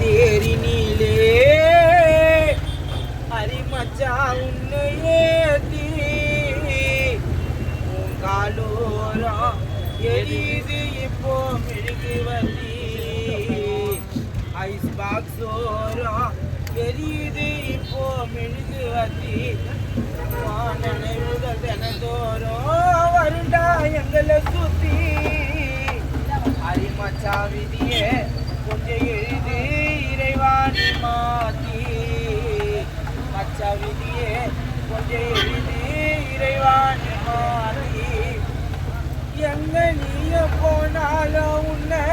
தேரினிலே அரிமச்சா உன்னை ஏத்தி உங்காலோரம் எரியுது இப்போ மெழுகுவத்தி ஐஸ் பாக்ஸ் ஓரம் எரியுது இப்போ மெழுகுவத்தி நினைவுகள் தினந்தோறும் வருண்டா எங்களை சுத்தி அரிமச்சா விதியே கொஞ்சம் எழுது இறைவாணி மாத்தி மச்சா விதியே கொஞ்சம் எழுது இறைவாணி மாத்தி எங்க நீய போனாலும் உன்னை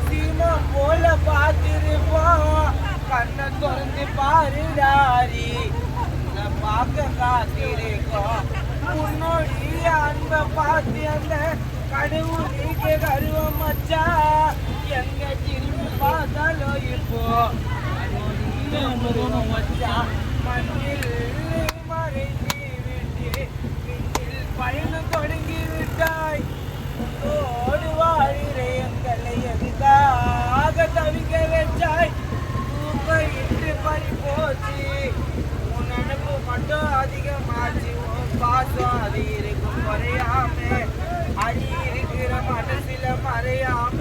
சீமா போல பார்த்திருப்போம் கண்ணை திறந்து பாருடாரி உன்னை பார்க்க காத்திருக்கோம் உன்னோடைய அன்பை பார்த்து அந்த கடவுளுக்கு கருவம் மச்சா எங்க திரும்பி பார்த்தாலும் இப்போ மச்சா மண்ணில் மறைந்து விட்டு பின்னில் பயணம் தொடங்கி விட்டாய் ஓடு வாழ்கிற எங்களை எதுக்காக தவிக்க வச்சாய் தூக்கிட்டு பறி போச்சு உன் நினைப்பு மட்டும் அதிகமாச்சு உன் பாசம் அது இருக்கும் குறையாம அடி இருக்கிற மனசில மறையாம